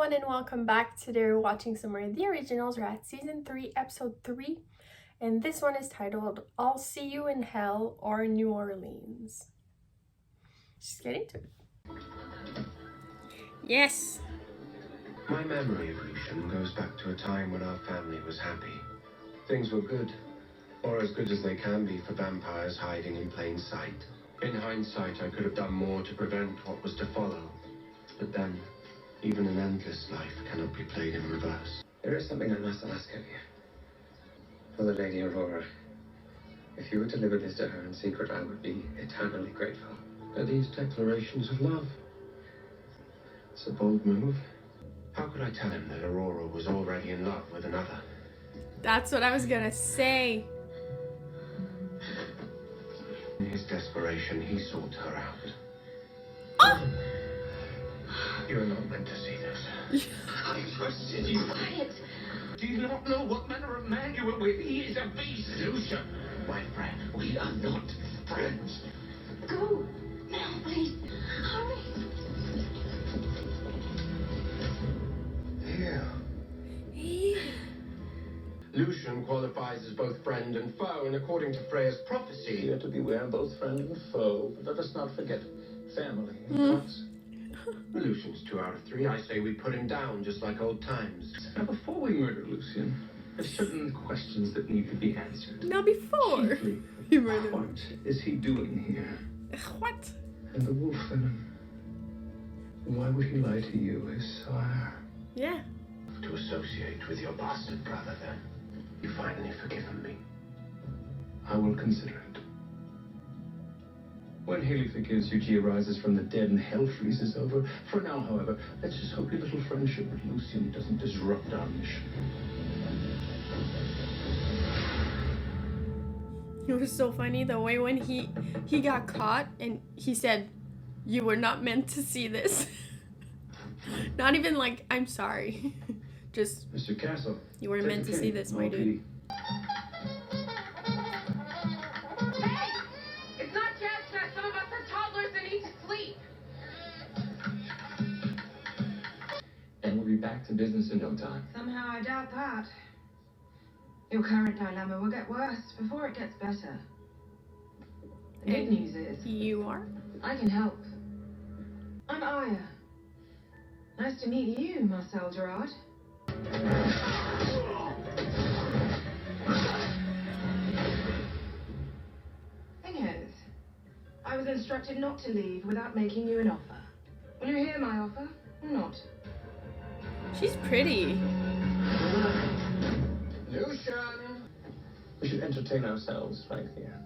everyone and welcome back. Today we're watching some of the originals. We're at season 3 episode 3 and this one is titled I'll See You in Hell or New Orleans. Just get into it. Yes. My memory of Lucian goes back to a time when our family was happy. Things were good, or as good as they can be for vampires hiding in plain sight. In hindsight, I could have done more to prevent what was to follow. But then, even an endless life cannot be played in reverse. There is something I must ask of you. For the Lady Aurora, if you would deliver this to her in secret, I would be eternally grateful. Are these declarations of love? It's a bold move. How could I tell him that Aurora was already in love with another? That's what I was gonna say. In his desperation, he sought her out. Oh! You're not meant to see this. I trusted you. Quiet. Do you not know what manner of man you were with? He is a beast. Lucian, my friend. We are not friends. Go. Now, please. Hurry. Here. Lucian qualifies as both friend and foe, and according to Freya's prophecy... You are to beware both friend and foe, but let us not forget family. Once. Lucian's 2 out of 3. I say we put him down, just like old times. Now, before we murder Lucian, there's certain questions that need to be answered. Now before Chiefly, you murder. what is he doing here? What? And the wolf venom. Why would he lie to you, his sire? Yeah. To associate with your bastard brother, then. You finally forgiven me. I will consider it. When Haley forgives you, she arises from the dead and hell freezes over. For now, however, let's just hope your little friendship with Lucian doesn't disrupt our mission. It was so funny the way when he got caught and he said, "You were not meant to see this." Not even like, "I'm sorry." Just, Mr. Castle. you weren't meant to see this, my dude. Hey! It's not just that some of us are toddlers and need to sleep. And we'll be back to business in no time. Somehow I doubt that. Your current dilemma will get worse before it gets better. The good news is, You are? I can help. I'm Aya. Nice to meet you, Marcel Gerard. Thing is, I was instructed not to leave without making you an offer. Will you hear my offer or not? She's pretty. Lucian! We should entertain ourselves right here.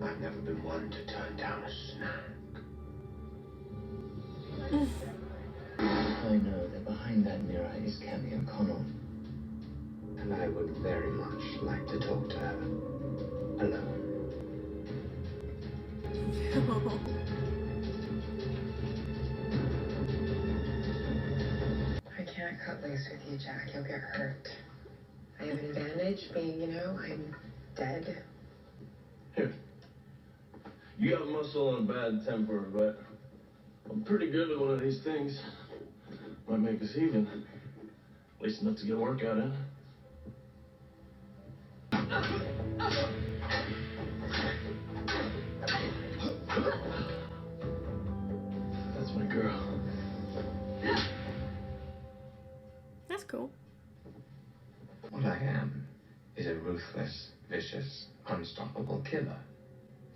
I've never been one to turn down a snack. I know that behind that mirror is Cammy O'Connell. And I would very much like to talk to her. Alone. I can't cut loose with you, Jack. You'll get hurt. I have an advantage being, I'm dead. Here. You got muscle and a bad temper, but I'm pretty good at one of these things. Might make us even. At least enough to get a workout in. That's my girl. That's cool. What I am is a ruthless, vicious, unstoppable killer.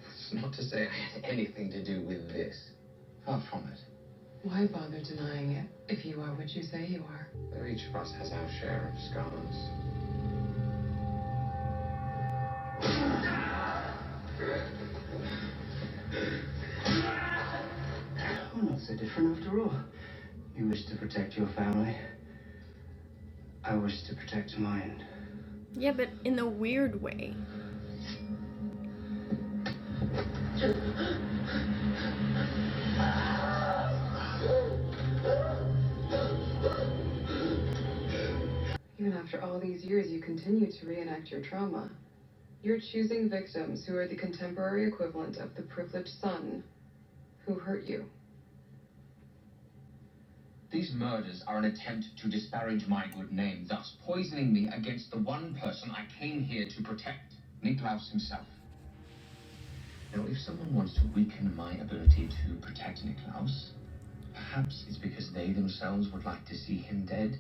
It's not to say I had anything to do with this. Far from it. Why bother denying it if you are what you say you are? Though each of us has our share of scars. We're not so different after all. You wish to protect your family. I wish to protect mine. Yeah, but in a weird way. Even after all these years, you continue to reenact your trauma. You're choosing victims who are the contemporary equivalent of the privileged son who hurt you. These murders are an attempt to disparage my good name, thus poisoning me against the one person I came here to protect, Niklaus himself. Now, if someone wants to weaken my ability to protect Niklaus, perhaps it's because they themselves would like to see him dead.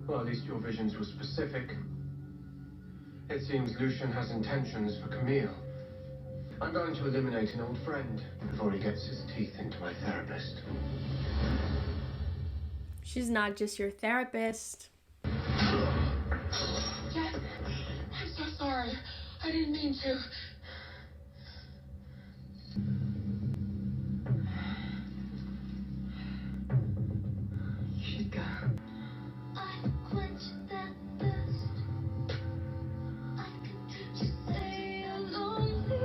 Well, at least your visions were specific. It seems Lucian has intentions for Camille. I'm going to eliminate an old friend before he gets his teeth into my therapist. She's not just your therapist. Jen, I'm so sorry. I didn't mean to. You should go. I quenched that thirst. I could teach you say you're lonely.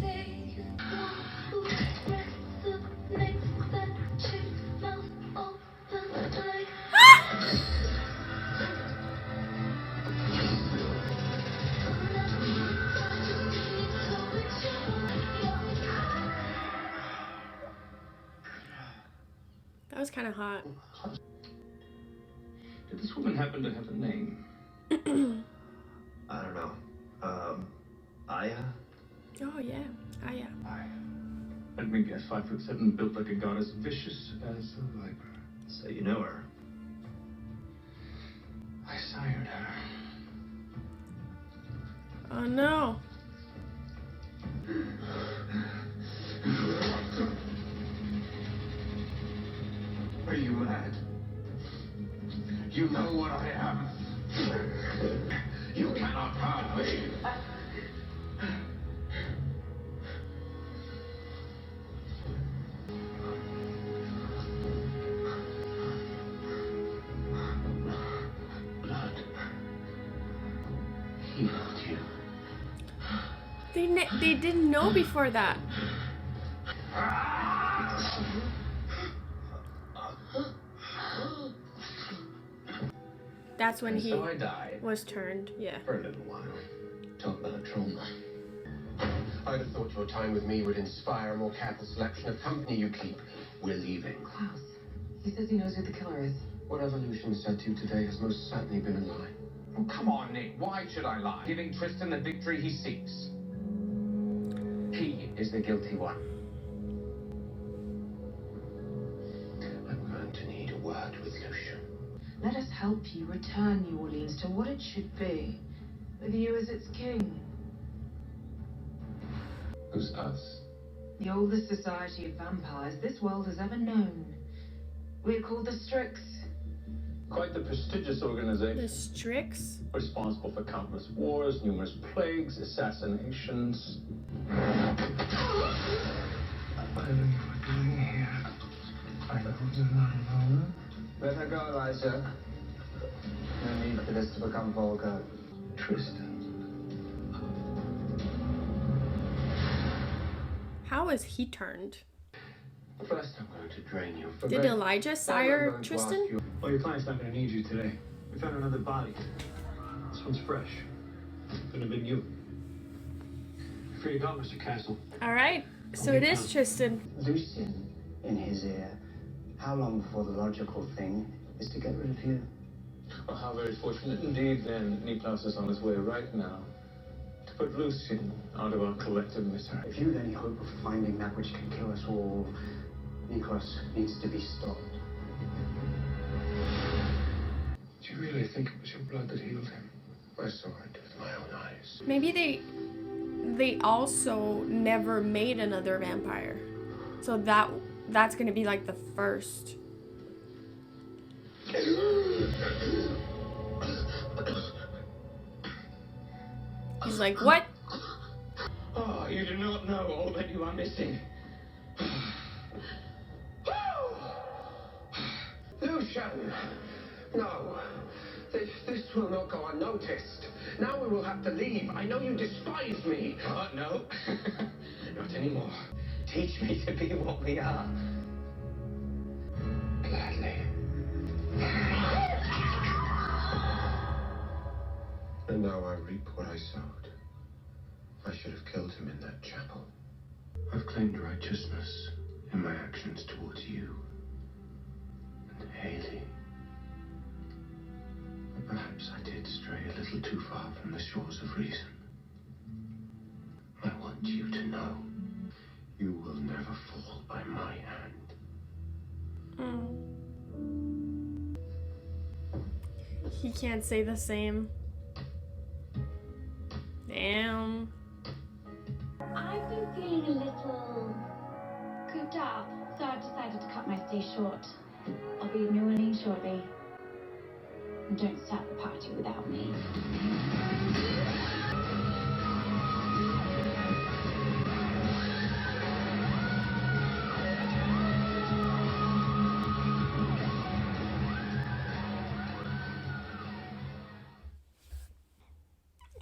Say you don't resonates that chick mouth open like. That was kind of hot. Did this woman happen to have a name? I don't know. Aya? Oh yeah. Ah yeah. Let me guess, 5'7", built like a goddess, vicious as a viper. So you know her. I sired her. Oh no. Are you mad? You know what I am. You cannot harm me. Blood healed you. They didn't know before that. That's when And he so I died was turned. Yeah. for a little while. Talk about trauma. I'd have thought your time with me would inspire a more careful selection of company you keep. We're leaving. Klaus, he says he knows who the killer is. What Evolution said to you today has most certainly been a lie. Oh, come on, Nick. Why should I lie? Giving Tristan the victory he seeks. He is the guilty one. I'm going to need a word with Lucian. Let us help you return New Orleans to what it should be, with you as its king. Who's us? The oldest society of vampires this world has ever known. We're called the Strix. Quite the prestigious organization. The Strix? Responsible for countless wars, numerous plagues, assassinations. I know you were doing here. I hope you're not alone. Let her go, Eliza. No need for this to become vulgar. Tristan. How is he turned? First, I'm going to drain you for Did bed. Elijah Then I'm sire going to Tristan? ask you- Well, your client's not going to need you today. We found another body. This one's fresh. Couldn't have been you. You're free to go, Mr. Castle. Alright. So it is Tristan. Lucian in his ear. How long before the logical thing is to get rid of you? Well, how very fortunate indeed then Niklaus is on his way right now to put Lucian out of our collective misery. If you've any hope of finding that which can kill us all, Nicholas needs to be stopped. Do you really think it was your blood that healed him? I saw it with my own eyes. Maybe they also never made another vampire. So that's gonna be like the first. He's like, what? Oh, you do not know all that you are missing. Lucian! No. This will not go unnoticed. Now we will have to leave. I know you despise me. No. Not anymore. Teach me to be what we are. Gladly. And now I reap what I sowed. I should have killed him in that chapel. I've claimed righteousness in my actions towards you and Haley. But perhaps I did stray a little too far from the shores of reason. I want you to know you will never fall by my hand. He can't say the same. Damn. I've been feeling a little cooped up, so I've decided to cut my stay short. I'll be in New Orleans shortly. And don't start the party without me.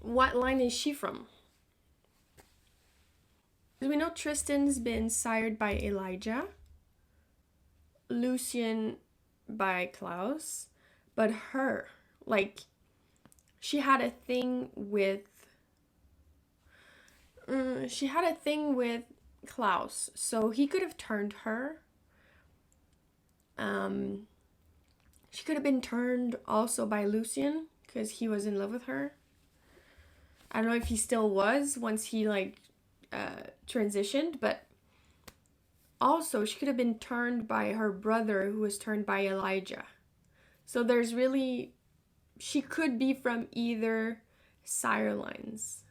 What line is she from? We know Tristan's been sired by Elijah, Lucien by Klaus, but her, like, she had a thing with Klaus, so he could have turned her. She could have been turned also by Lucien because he was in love with her. I don't know if he still was once he transitioned, but also she could have been turned by her brother who was turned by Elijah. So there's really, she could be from either sire lines.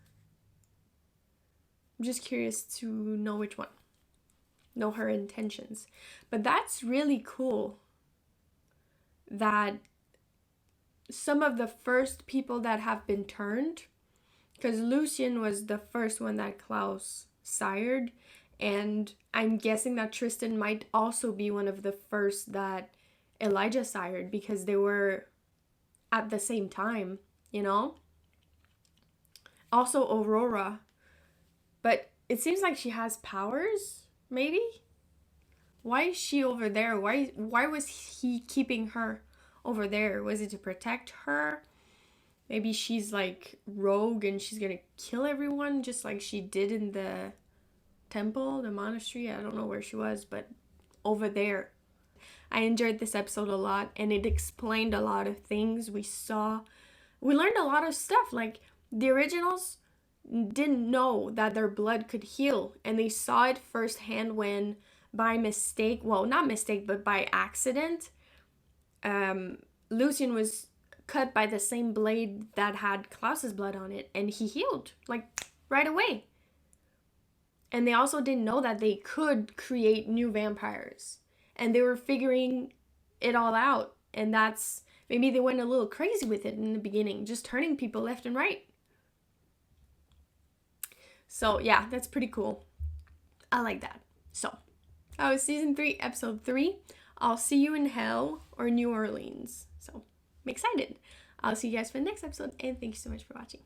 I'm just curious to know which one, know her intentions. But that's really cool that some of the first people that have been turned, because Lucien was the first one that Klaus sired, and I'm guessing that Tristan might also be one of the first that Elijah sired because they were at the same time, you know? Also Aurora, but it seems like she has powers, maybe? Why is she over there? Why was he keeping her over there? Was it to protect her? Maybe she's like rogue and she's gonna kill everyone just like she did in the temple, the monastery. I don't know where she was, but over there. I enjoyed this episode a lot and it explained a lot of things. We learned a lot of stuff. Like the originals didn't know that their blood could heal, and they saw it firsthand when by mistake, well, not mistake, but by accident, Lucien was cut by the same blade that had Klaus's blood on it, and he healed like right away. And they also didn't know that they could create new vampires, and they were figuring it all out. And that's, maybe they went a little crazy with it in the beginning, just turning people left and right. So yeah, that's pretty cool. I like that. So that was season 3, episode 3. I'll see you in Hell or New Orleans. So I'm excited. I'll see you guys for the next episode, and thank you so much for watching.